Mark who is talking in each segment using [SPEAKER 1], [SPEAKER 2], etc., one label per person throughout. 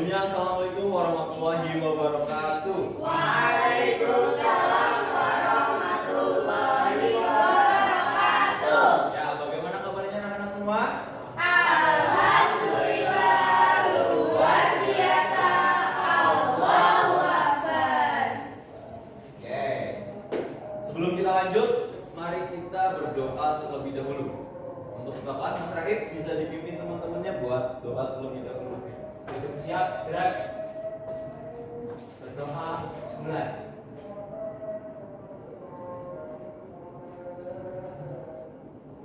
[SPEAKER 1] Semuanya assalamualaikum warahmatullahi wabarakatuh.
[SPEAKER 2] Waalaikumsalam warahmatullahi wabarakatuh.
[SPEAKER 1] Ya, bagaimana kabarnya anak-anak semua?
[SPEAKER 2] Alhamdulillah luar biasa. Allahu Akbar.
[SPEAKER 1] Oke. Sebelum kita lanjut, mari kita berdoa terlebih dahulu. Untuk buka kelas, Mas Raib bisa dipimpin teman-temannya buat doa terlebih dahulu.
[SPEAKER 3] Hidup siap, gerak. Berdoa mulai.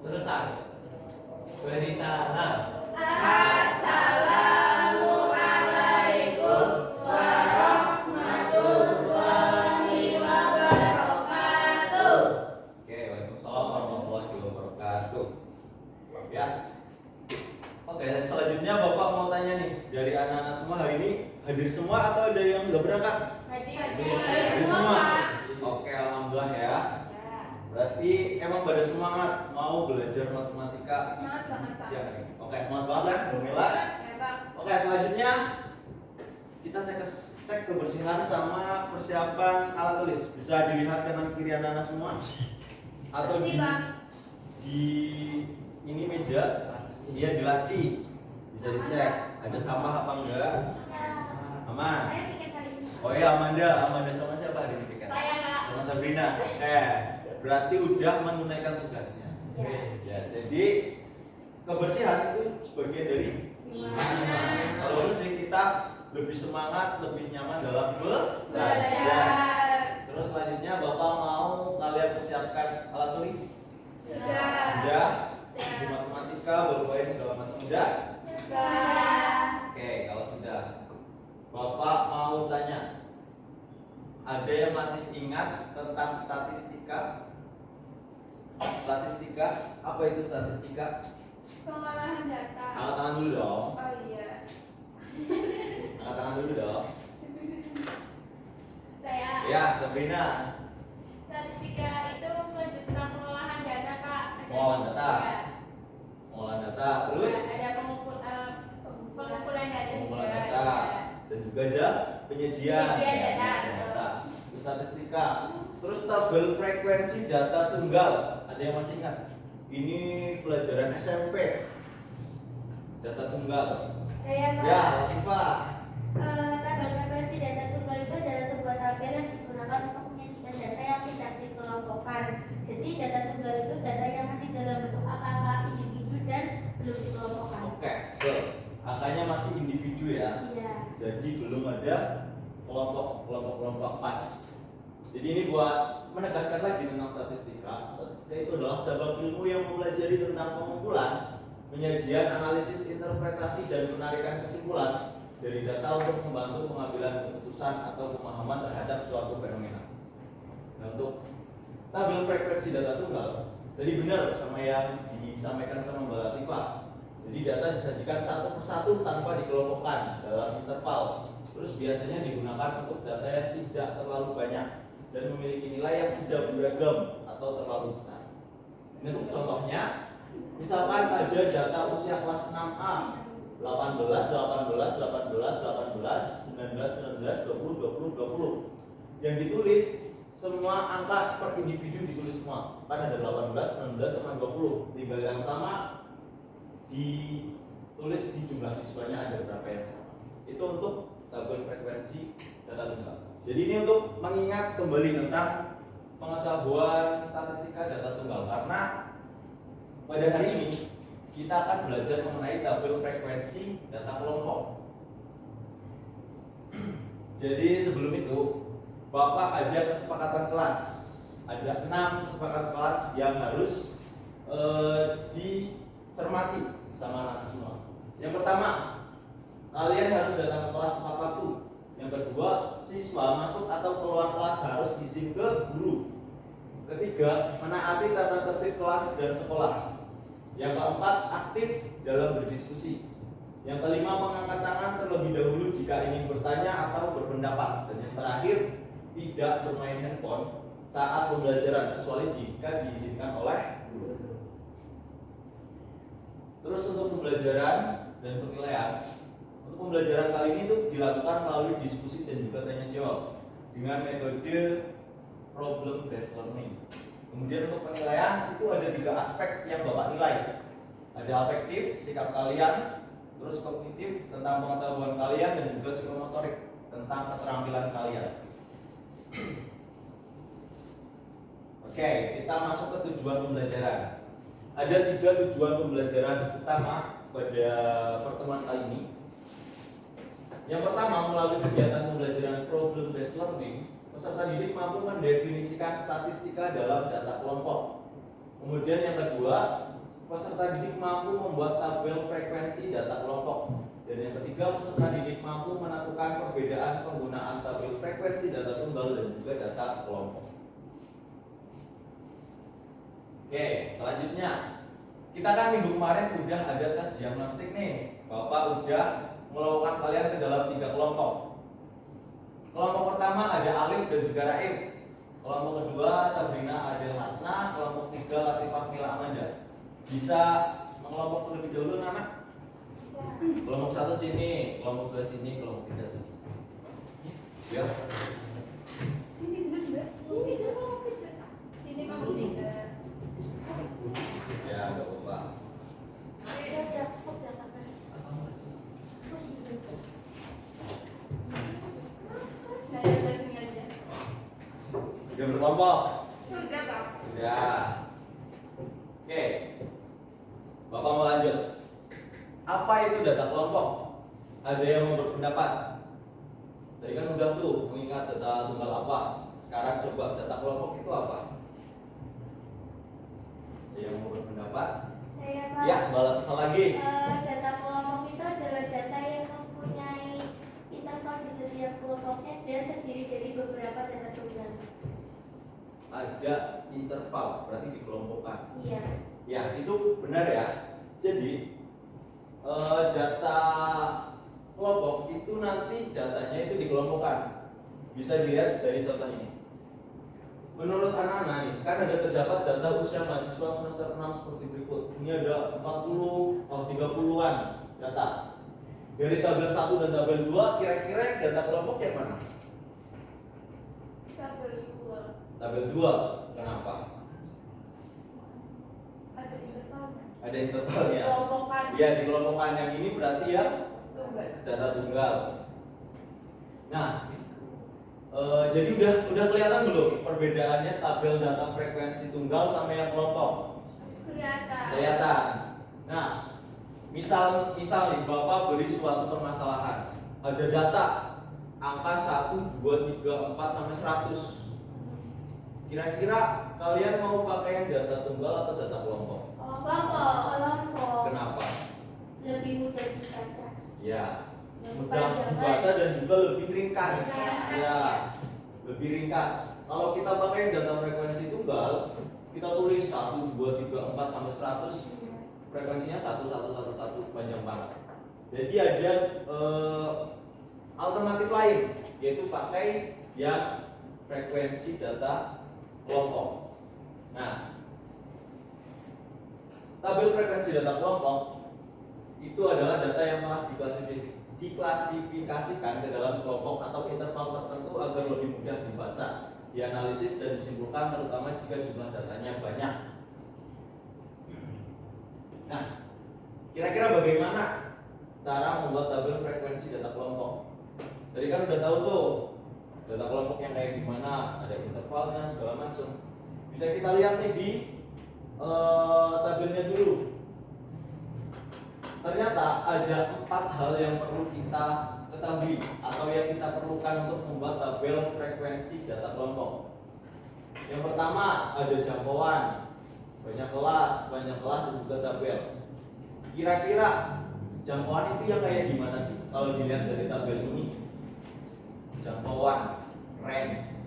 [SPEAKER 3] Selesai. Beri salam.
[SPEAKER 2] Assalamualaikum warahmatullahi wabarakatuh.
[SPEAKER 1] Oke, waalaikumsalam warahmatullahi wabarakatuh. Ya. Oke, selanjutnya Bapak mau tanya nih, dari anak-anak semua hari ini hadir semua atau ada yang nggak berangkat? Hadir semua. Oke, alhamdulillah ya. Berarti emang pada semangat mau belajar matematika siang ini. Oke, semangat banget ya, Bu Mila. Oke, selanjutnya kita cek kebersihan sama persiapan alat tulis. Bisa dilihat kanan kiri anak-anak semua atau di ini meja. Dia di laci, bisa dicek ada sampah apa enggak. Aman. Oh iya, Amanda sama siapa hari ini piket? Sama Sabrina. Berarti udah menunaikan tugasnya. Ya, jadi kebersihan itu sebagian dari iman. Kalau bersih kita lebih semangat, lebih nyaman dalam belajar. Terus selanjutnya Bapak mau kalian persiapkan alat tulis? Sudah. Di matematika, bolpoin segala macam sudah? Oke, kalau sudah, Bapak mau tanya, ada yang masih ingat tentang statistika? Statistika, apa itu statistika?
[SPEAKER 2] Pengolahan data.
[SPEAKER 1] Angkat tangan dulu dong.
[SPEAKER 2] Oh iya.
[SPEAKER 1] Angkat tangan dulu dong.
[SPEAKER 4] Saya
[SPEAKER 1] Ya, Sabrina.
[SPEAKER 4] statistika itu melanjutkan pengolahan data, Pak.
[SPEAKER 1] Pengolahan data. Pengolahan data, terus
[SPEAKER 4] Ada pengumpulan data
[SPEAKER 1] pengumpulan
[SPEAKER 4] juga.
[SPEAKER 1] data, dan juga ada penyajian
[SPEAKER 4] Penyajian data.
[SPEAKER 1] Terus statistika, terus tabel frekuensi data tunggal. Ada yang masih ingat? Ini pelajaran SMP. Data tunggal.
[SPEAKER 4] Saya Pak.
[SPEAKER 1] Ya, Latifah.
[SPEAKER 4] Tabel frekuensi data tunggal itu adalah sebuah tabel yang digunakan untuk menyajikan data yang tidak dikelompokkan. Jadi data tunggal itu data yang masih dalam bentuk angka individu dan belum dikelompokkan.
[SPEAKER 1] Oke, betul. Angkanya masih individu ya.
[SPEAKER 4] Iya.
[SPEAKER 1] Jadi belum ada kelompok pan. Jadi ini buat menegaskan lagi tentang statistika. Statistika itu adalah cabang ilmu yang mempelajari tentang pengumpulan, penyajian, analisis, interpretasi, dan penarikan kesimpulan dari data untuk membantu pengambilan keputusan atau pemahaman terhadap suatu fenomena. Nah, untuk tabel frekuensi data tunggal, jadi benar sama yang disampaikan sama Mbak Latifah. Jadi data disajikan satu persatu tanpa dikelompokkan dalam interval. Terus biasanya digunakan untuk data yang tidak terlalu banyak dan memiliki nilai yang tidak beragam atau terlalu besar. Ini untuk contohnya, misalkan ada data usia kelas 6A, 18, 19, 20, yang ditulis semua angka per individu ditulis semua. Kan ada 18, 19, sama 20. Tinggal yang sama ditulis di jumlah siswanya ada berapa yang sama. Itu untuk tabel frekuensi data tunggal. Jadi ini untuk mengingat kembali tentang pengetahuan statistika data tunggal, karena pada hari ini kita akan belajar mengenai tabel frekuensi data kelompok. Jadi sebelum itu Bapak ada kesepakatan kelas, ada 6 kesepakatan kelas yang harus dicermati sama anak semua. Yang pertama, kalian harus datang ke kelas tepat waktu. Yang kedua, siswa masuk atau keluar kelas harus izin ke guru. Ketiga, menaati tata tertib kelas dan sekolah. Yang keempat, aktif dalam berdiskusi. Yang kelima, mengangkat tangan terlebih dahulu jika ingin bertanya atau berpendapat. Dan yang terakhir, tidak bermain handphone saat pembelajaran kecuali jika diizinkan oleh guru. Terus untuk pembelajaran dan penilaian, Untuk pembelajaran kali ini tuh dilakukan melalui diskusi dan juga tanya jawab dengan metode problem based learning. Kemudian untuk penilaian itu ada 3 aspek yang Bapak nilai. Ada afektif, sikap kalian, terus kognitif tentang pengetahuan kalian, dan juga psikomotorik tentang keterampilan kalian. Oke, kita masuk ke tujuan pembelajaran. Ada 3 tujuan pembelajaran utama pada pertemuan kali ini. Yang pertama, melalui kegiatan pembelajaran problem based learning, peserta didik mampu mendefinisikan statistika dalam data kelompok. Kemudian yang kedua, peserta didik mampu membuat tabel frekuensi data kelompok. Dan yang ketiga, peserta didik mampu menentukan perbedaan penggunaan tabel frekuensi data tunggal dan juga data kelompok. Oke, selanjutnya kita kan minggu kemarin udah ada tes diagnostik nih. Bapak udah melakukan kalian ke dalam 3 kelompok. Kelompok pertama ada Alif dan juga Raif. Kelompok kedua Sabrina Adel Hasna. Kelompok 3 Latifah Mila Amanda. Bisa mengelompok terlebih dahulu anak? Kelompok 1 sini, kelompok 2 sini, kelompok 3 sini. Ya.
[SPEAKER 2] Sini dulu, sini dulu. Sini kamu 3.
[SPEAKER 1] Ya, enggak apa-apa.
[SPEAKER 2] Saya lagi aja.
[SPEAKER 1] Sudah berkelompok?
[SPEAKER 2] Sudah, Pak.
[SPEAKER 1] Sudah. Oke. Bapak mau lanjut. Apa itu data kelompok? Ada yang mau berpendapat? Tadi kan udah tuh mengingat data tunggal apa. Sekarang coba data kelompok itu apa? Ada yang mau berpendapat?
[SPEAKER 4] Saya Pak.
[SPEAKER 1] Ya, balik lagi.
[SPEAKER 4] Data kelompok itu adalah data yang mempunyai interval di setiap kelompoknya dan terdiri dari beberapa data tunggal.
[SPEAKER 1] Ada interval, berarti dikelompokkan.
[SPEAKER 4] Iya.
[SPEAKER 1] Ya, itu benar ya. Jadi data kelompok itu nanti datanya itu dikelompokkan. Bisa dilihat dari contoh ini. Menurut anak-anak nih, kan ada terdapat data usia mahasiswa semester 6 seperti berikut. Ini ada 40 atau 30-an data. Dari tabel 1 dan tabel 2, kira-kira data kelompok yang mana?
[SPEAKER 2] Tabel 2.
[SPEAKER 1] Tabel 2. Kenapa?
[SPEAKER 2] Ada intervalnya.
[SPEAKER 1] Ada intervalnya.
[SPEAKER 2] Kelompokkan.
[SPEAKER 1] Ya, dikelompokkan. Yang ini berarti yang
[SPEAKER 2] Tunggal.
[SPEAKER 1] data tunggal. Nah, jadi udah kelihatan belum perbedaannya tabel data frekuensi tunggal sama yang kelompok?
[SPEAKER 2] Kelihatan.
[SPEAKER 1] Kelihatan. Nah, misal nih Bapak beri suatu permasalahan. Ada data angka 1, 2, 3, 4 sampai 100. Kira-kira kalian mau pakai yang data tunggal atau data kelompok?
[SPEAKER 4] Kelompok.
[SPEAKER 1] Kenapa?
[SPEAKER 4] Lebih mudah dibaca.
[SPEAKER 1] Ya, mudah dibaca dan juga lebih ringkas.
[SPEAKER 2] Ringkas.
[SPEAKER 1] Ya, lebih ringkas. Kalau kita pakai data frekuensi tunggal, kita tulis 1, 2, 3, 4 sampai 100. Frekuensinya 1, 1, 1, 1 panjang banget. Jadi ada alternatif lain, yaitu pakai yang frekuensi data kelompok. Nah, tabel frekuensi data kelompok itu adalah data yang telah diklasifikasikan ke dalam kelompok atau interval tertentu agar lebih mudah dibaca, dianalisis dan disimpulkan, terutama jika jumlah datanya banyak. Nah, kira-kira bagaimana cara membuat tabel frekuensi data kelompok? Tadi kan udah tahu tuh data kelompok yang kayak gimana, ada intervalnya segala macam. Bisa kita lihat nih di tabelnya dulu. Ternyata ada 4 hal yang perlu kita ketahui atau yang kita perlukan untuk membuat tabel frekuensi data kelompok. Yang pertama ada jangkauan, banyak kelas dan juga tabel. Kira-kira jangkauan itu yang kayak gimana sih kalau dilihat dari tabel ini? Jangkauan, range.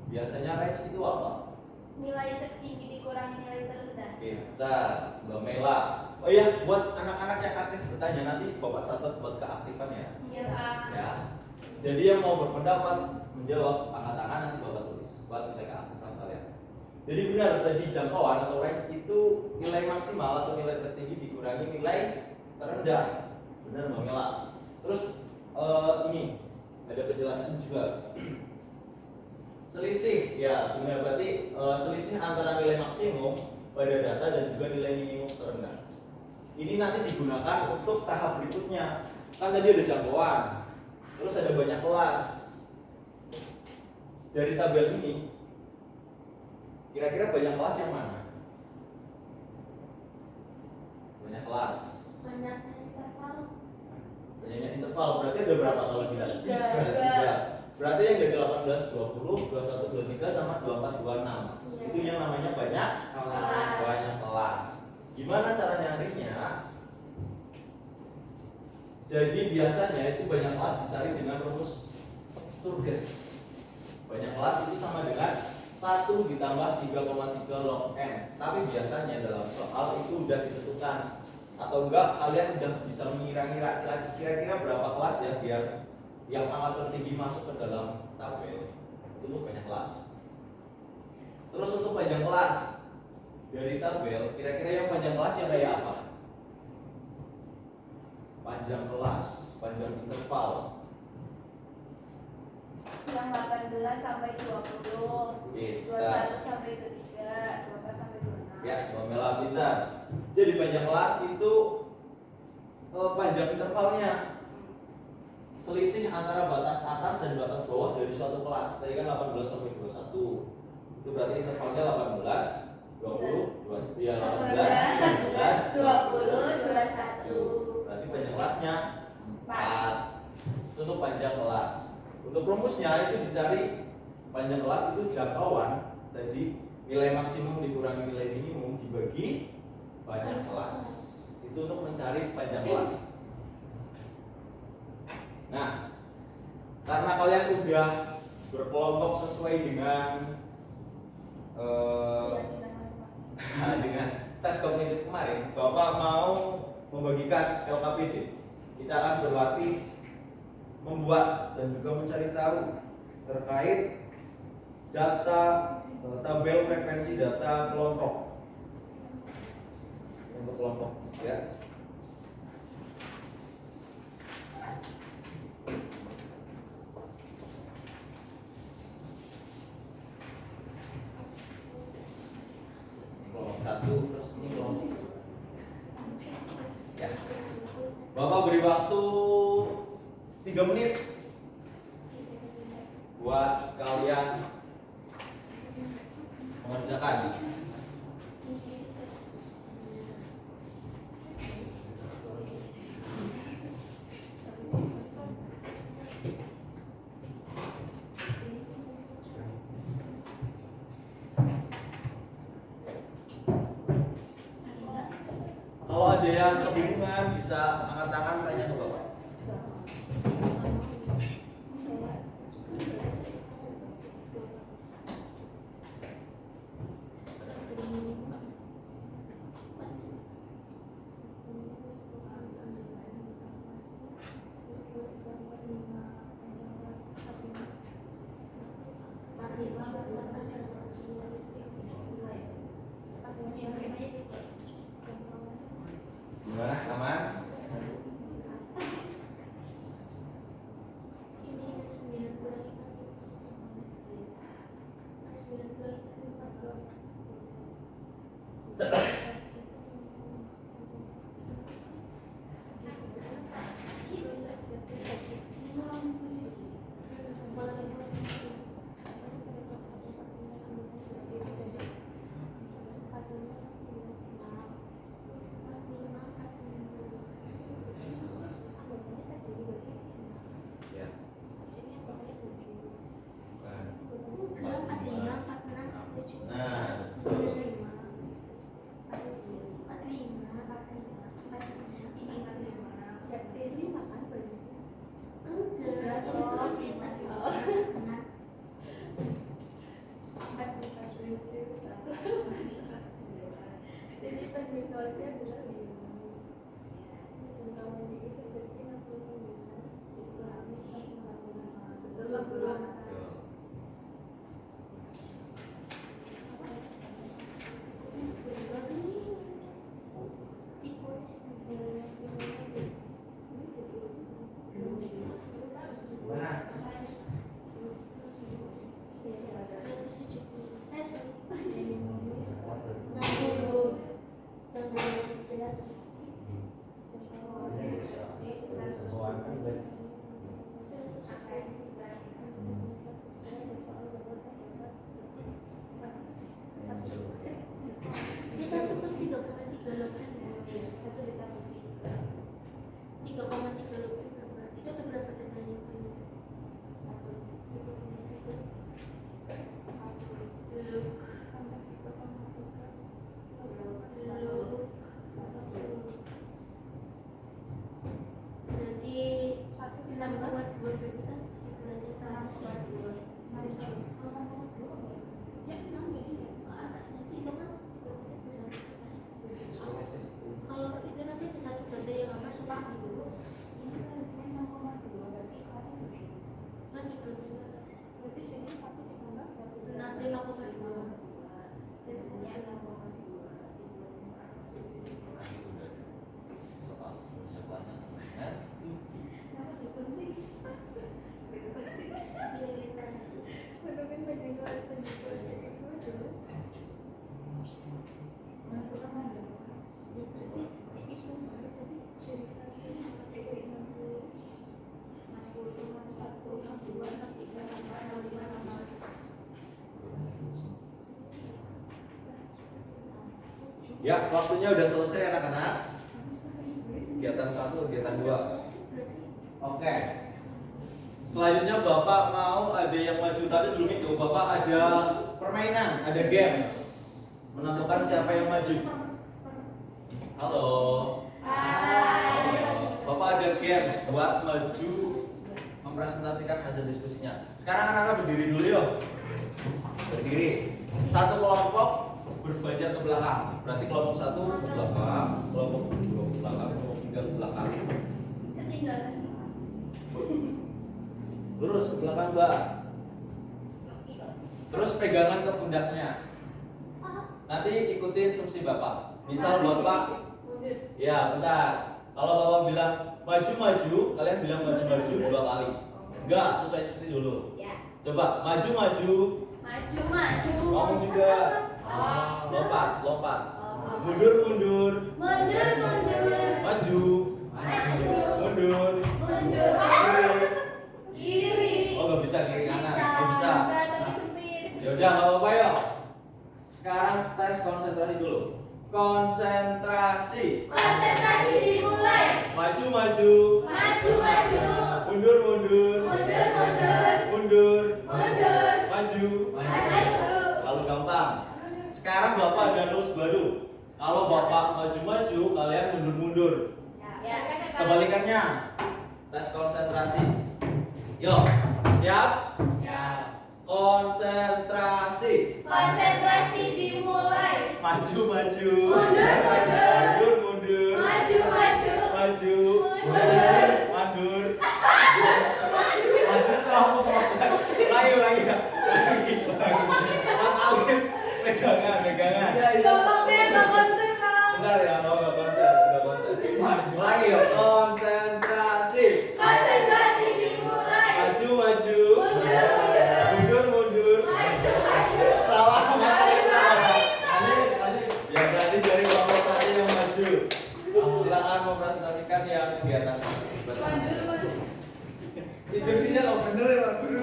[SPEAKER 1] Biasanya range itu apa?
[SPEAKER 2] Nilai tertinggi dikurangi nilai terendah.
[SPEAKER 1] Pintar, Mbak Mela. Oh iya, buat anak-anak yang aktif bertanya nanti Bapak catat buat keaktifan ya.
[SPEAKER 2] Iya, Pak.
[SPEAKER 1] Ya. Jadi yang mau berpendapat menjawab angkat tangan nanti Bapak tulis buat nilai keaktifan kalian. Jadi benar tadi jangkauan atau range itu nilai maksimal atau nilai tertinggi dikurangi nilai terendah. Benar Bang Mela. Terus ini ada penjelasan juga. Selisih, ya benar, berarti selisih antara nilai maksimum pada data dan juga nilai minimum terendah. Ini nanti digunakan untuk tahap berikutnya. Kan tadi ada jangkauan, terus ada banyak kelas. Dari tabel ini, kira-kira banyak kelas yang mana? Banyak kelas.
[SPEAKER 4] Banyaknya interval.
[SPEAKER 1] Banyaknya interval, berarti ada berapa kalau tidak?
[SPEAKER 4] Tiga.
[SPEAKER 1] Tiga. Berarti yang dari 18, 20, 21, 23 sama 24, 26.
[SPEAKER 4] Iya.
[SPEAKER 1] Itu yang namanya banyak
[SPEAKER 4] Kelas.
[SPEAKER 1] banyak kelas. Gimana cara nyarinya? Jadi biasanya itu banyak kelas dicari dengan rumus Sturges. Banyak kelas itu sama dengan 1 ditambah 3,3 log n. Tapi biasanya dalam soal itu udah ditentukan, atau enggak kalian udah bisa mengira-ngira kira-kira berapa kelas ya biar yang angka tertinggi masuk ke dalam tabel. Itu tuh banyak kelas. Terus untuk panjang kelas dari tabel, kira-kira yang panjang kelas yang kayak apa? Panjang kelas, panjang interval.
[SPEAKER 2] Yang 18 sampai 20, 21 sampai 23, 24 sampai 26.
[SPEAKER 1] Ya, Bang Mela pintar. Jadi panjang kelas itu panjang intervalnya. Selisih antara batas atas dan batas bawah dari suatu kelas. Tadi kan 18 sampai 21. Itu berarti intervalnya 18, 20, 20 ya 18, 19,
[SPEAKER 2] 20, 21.
[SPEAKER 1] Berarti panjang kelasnya 4. Itu untuk panjang kelas. Untuk rumusnya itu dicari panjang kelas itu jangkauan tadi nilai maksimum dikurangi nilai minimum dibagi banyak kelas. Itu untuk mencari panjang kelas. Nah, karena kalian udah berkelompok sesuai dengan dengan tes kognitif kemarin, Bapak mau membagikan LKPD. Kita akan berlatih membuat dan juga mencari tahu terkait data tabel frekuensi data kelompok untuk kelompok ya. Kelompok 1 terus ini kelompok ya. Bapak beri waktu 3 menit buat kalian mengerjakan. Kalau ada yang kebingungan bisa angkat tangan tanya ke Bapak. Gimana? Aman? Ya. Nah,
[SPEAKER 2] Jadi penjualannya adalah betul.
[SPEAKER 1] Ya, waktunya udah selesai anak-anak. Kegiatan 1, kegiatan 2. Oke. Selanjutnya Bapak mau ada yang maju, tapi sebelum itu Bapak ada permainan, ada games. Menentukan siapa yang maju. Halo.
[SPEAKER 2] Hai.
[SPEAKER 1] Bapak ada games buat maju mempresentasikan hasil diskusinya. Sekarang anak-anak berdiri dulu yuk. Berdiri. Satu kelompok berbajak ke belakang. Berarti kelompok 1 ke belakang, kelompok 2 ke belakang, kelompok 3 ke belakang.
[SPEAKER 2] Ketinggalan.
[SPEAKER 1] Lurus ke belakang, Mbak. Terus pegangan ke pundaknya. Nanti ikuti instruksi Bapak. Misal Bapak, ya bentar. Kalau Bapak bilang maju-maju, kalian bilang maju-maju 2 kali. Enggak, sesuai instruksi dulu.
[SPEAKER 2] Ya.
[SPEAKER 1] Coba maju-maju.
[SPEAKER 2] Maju.
[SPEAKER 1] Kamu juga. Lompat. Mundur.
[SPEAKER 2] Mundur.
[SPEAKER 1] Maju. Mundur.
[SPEAKER 2] Kiri.
[SPEAKER 1] Oh, nggak bisa kiri kanan. Nggak bisa.
[SPEAKER 2] Tapi sempit.
[SPEAKER 1] Ya udah, nggak apa-apa yuk. Sekarang tes konsentrasi dulu. Konsentrasi.
[SPEAKER 2] Konsentrasi dimulai.
[SPEAKER 1] Maju.
[SPEAKER 2] Maju.
[SPEAKER 1] Mundur.
[SPEAKER 2] Mundur.
[SPEAKER 1] Maju.
[SPEAKER 2] Maju.
[SPEAKER 1] Kalau gampang. Sekarang Bapak ada rules baru. Kalau Bapak maju, kalian mundur.
[SPEAKER 2] Ya.
[SPEAKER 1] Kebalikannya. Tes konsentrasi. Yuk, siap? Konsentrasi.
[SPEAKER 2] Konsentrasi dimulai.
[SPEAKER 1] Maju.
[SPEAKER 2] Mundur.
[SPEAKER 1] Mundur.
[SPEAKER 2] Maju.
[SPEAKER 1] Maju.
[SPEAKER 2] Mundur.
[SPEAKER 1] Mandur. Maju kamu kemakan. Lagi. Mas Alif, pegangan. Bentar ya, kalau nggak konsen, udah konsen. Lagi yuk, konsentrasi.
[SPEAKER 2] Konsentrasi dimulai.
[SPEAKER 1] Maju.
[SPEAKER 2] Mundur.
[SPEAKER 1] Mundur. Salah. Lanjut. Ya berarti dari kelompok tadi yang maju. Silakan mempresentasikan yang kegiatan. Instruksinya kalau bener ya Pak Guru.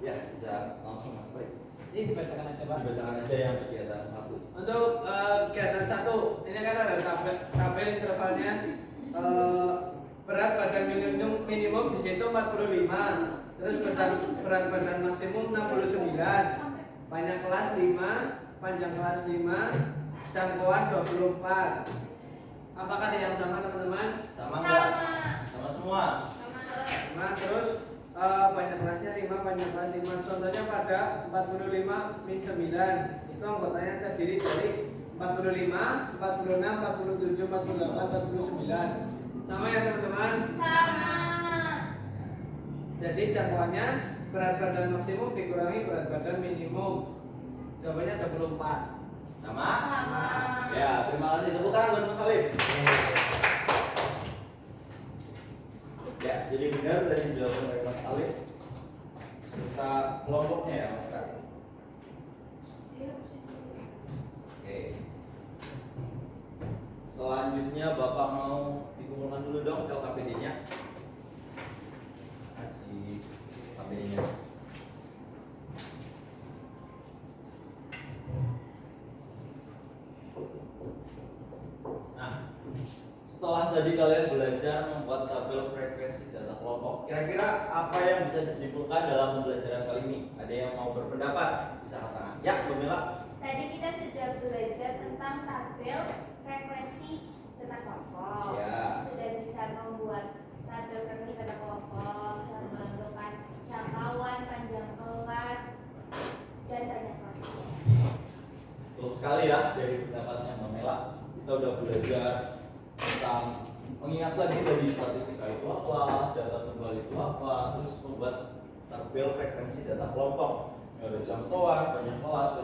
[SPEAKER 1] Ya, bisa langsung Mas Baik.
[SPEAKER 3] Ini dibacakan aja Pak.
[SPEAKER 1] Dibacakan aja yang kegiatan 1.
[SPEAKER 3] Untuk kegiatan 1, ini kan ada tabel intervalnya. Berat badan minimum di situ 45. Terus berat badan maksimum 69. Panjang kelas 5, panjang kelas 5, jangkauan 24. Apakah ada yang sama teman-teman?
[SPEAKER 1] Sama enggak? Sama semua.
[SPEAKER 3] Nah, terus panjang kelasnya 5, panjang kelas 5. Contohnya pada 45 min 9. Itu anggotanya terdiri dari 45, 46, 47, 48, 49. Sama ya teman-teman?
[SPEAKER 2] Sama.
[SPEAKER 3] Jadi jangkauannya berat badan maksimum dikurangi berat badan minimum. Jawabannya 24.
[SPEAKER 1] Sama?
[SPEAKER 2] Sama.
[SPEAKER 1] Ya, terima kasih. Tepuk tangan buat Mas Alif. Ya, jadi benar dari jawaban dari Mas Alif serta kelompoknya ya Mas Kak. Oke. Selanjutnya Bapak mau dikumpulkan dulu dong LKPD-nya. Kasih KPD-nya. Nah, setelah tadi kalian belajar membuat tabel frekuensi data kelompok, kira-kira apa yang bisa disimpulkan dalam pembelajaran kali ini? Ada yang mau berpendapat? Bisa angkat tangan. Ya, Bu Mila.
[SPEAKER 2] Tadi kita sudah belajar tentang tabel frekuensi data kelompok.
[SPEAKER 1] Ya.
[SPEAKER 2] Sudah bisa membuat tabel frekuensi data kelompok, menentukan jangkauan, panjang kelas, dan banyak lagi.
[SPEAKER 1] Betul sekali ya dari pendapatnya Mbak Mela. Kita udah belajar tentang mengingat lagi tadi statistika itu apa, data tunggal itu apa, terus membuat tabel frekuensi data kelompok. Ada jangkauan, banyak kelas,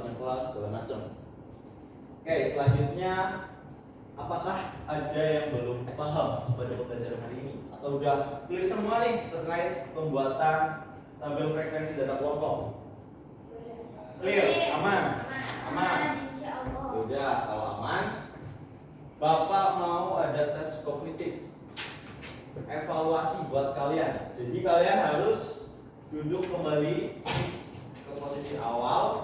[SPEAKER 1] segala macam. Oke, selanjutnya apakah ada yang belum paham pada pembelajaran hari ini? Atau udah clear semua nih terkait pembuatan tabel frekuensi data kelompok? Clear, aman?
[SPEAKER 2] Insya Allah.
[SPEAKER 1] Udah, kalau aman, Bapak mau ada tes kognitif. evaluasi buat kalian. Jadi kalian harus duduk kembali ke posisi awal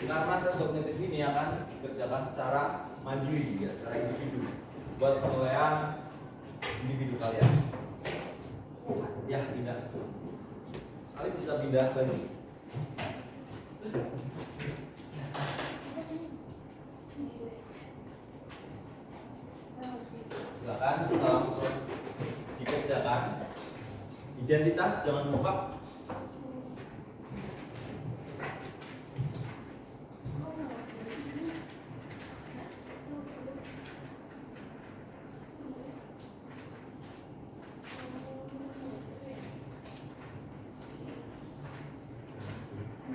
[SPEAKER 1] karena tes kognitif ini akan dikerjakan secara mandiri ya, secara individu buat penilaian individu kalian. Ya, pindah. Sekali bisa pindah lagi. Silakan bisa langsung dikerjakan. Identitas jangan lupa.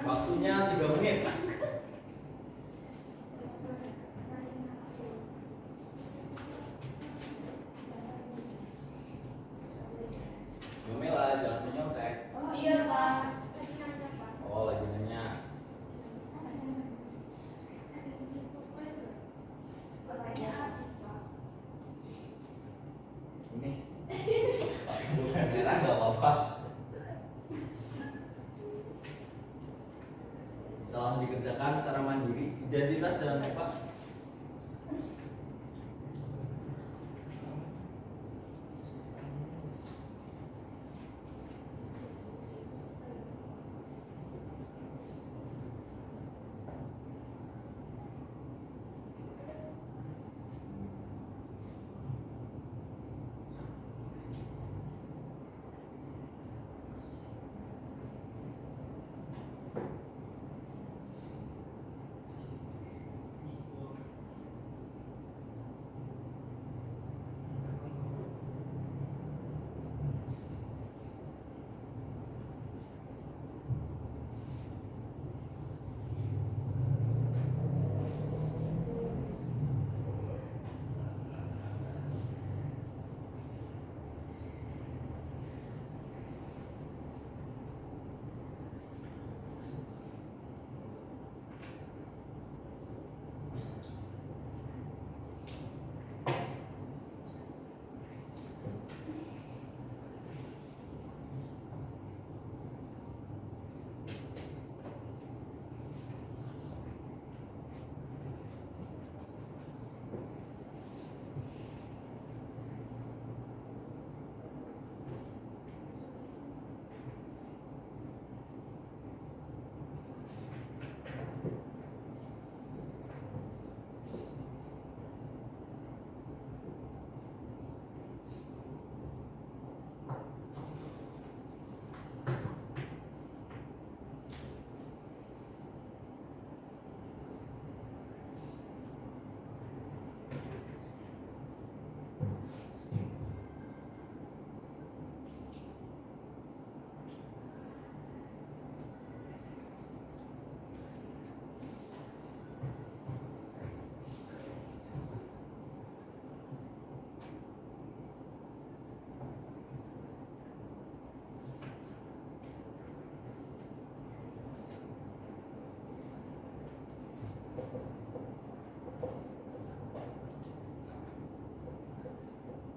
[SPEAKER 1] Waktunya 3 menit. Yomela, jangan menyontek.
[SPEAKER 4] Iya Pak. Tadi nanya Pak.
[SPEAKER 1] Oh, lagi nanya.
[SPEAKER 4] Pertanyaan habis Pak.
[SPEAKER 1] Ini. Pak, bukan merah nggak apa-apa. Salah dikerjakan secara mandiri. Identitas jangan lupa.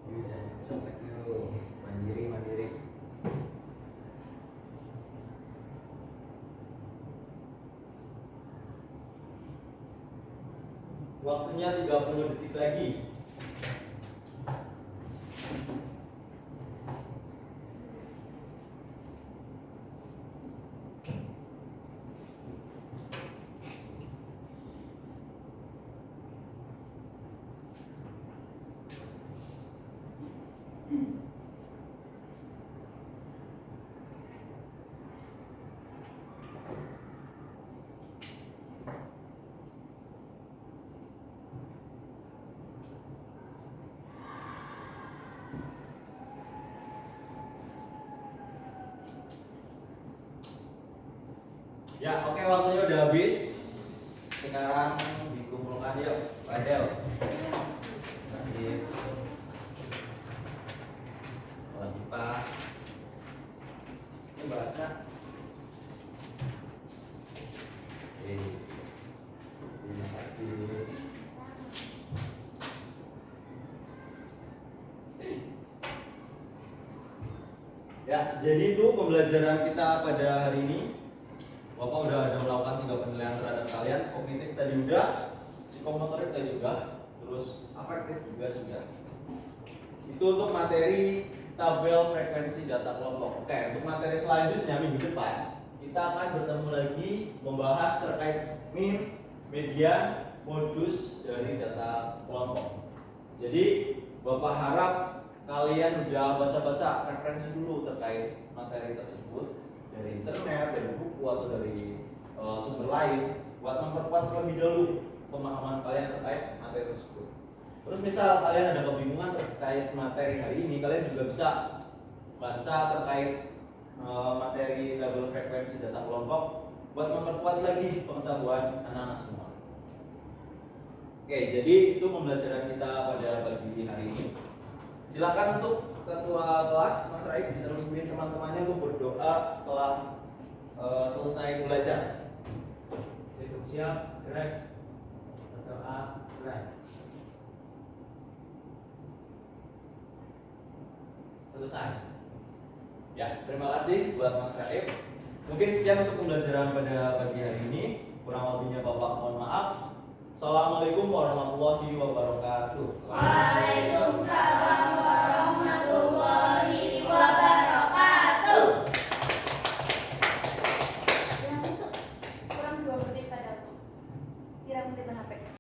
[SPEAKER 1] Yuk, jangan contek yuk. Mandiri. Waktunya 30 detik lagi. Ya, oke, waktunya udah habis. Sekarang dikumpulkan yuk, Padel. Nasib. Pak. Ini bahasa. Oke. Terima kasih. Ya, jadi itu pembelajaran kita pada hari ini. Bapak udah ada melakukan 3 penilaian terhadap kalian. Kognitif tadi udah, psikomotorik tadi udah, terus afektif juga sudah. Itu untuk materi tabel frekuensi data kelompok. Oke, untuk materi selanjutnya minggu depan kita akan bertemu lagi membahas terkait min, median, modus dari data kelompok. Jadi Bapak harap kalian udah baca-baca referensi dulu terkait materi tersebut dari internet, dari buku atau dari sumber lain buat memperkuat terlebih dahulu pemahaman kalian terkait materi tersebut. Terus misal kalian ada kebingungan terkait materi hari ini, kalian juga bisa baca terkait materi tabel frekuensi data kelompok buat memperkuat lagi pengetahuan anak-anak semua. Oke, jadi itu pembelajaran kita pada pagi hari ini. Silakan untuk ketua kelas Mas Raif bisa memimpin teman-temannya untuk berdoa setelah selesai belajar.
[SPEAKER 3] Hitung siap, gerak. Berdoa, gerak. Selesai.
[SPEAKER 1] Ya, terima kasih buat Mas Raif. Mungkin sekian untuk pembelajaran pada pagi hari ini. Kurang lebihnya Bapak mohon maaf. Assalamualaikum warahmatullahi wabarakatuh.
[SPEAKER 2] Waalaikumsalam.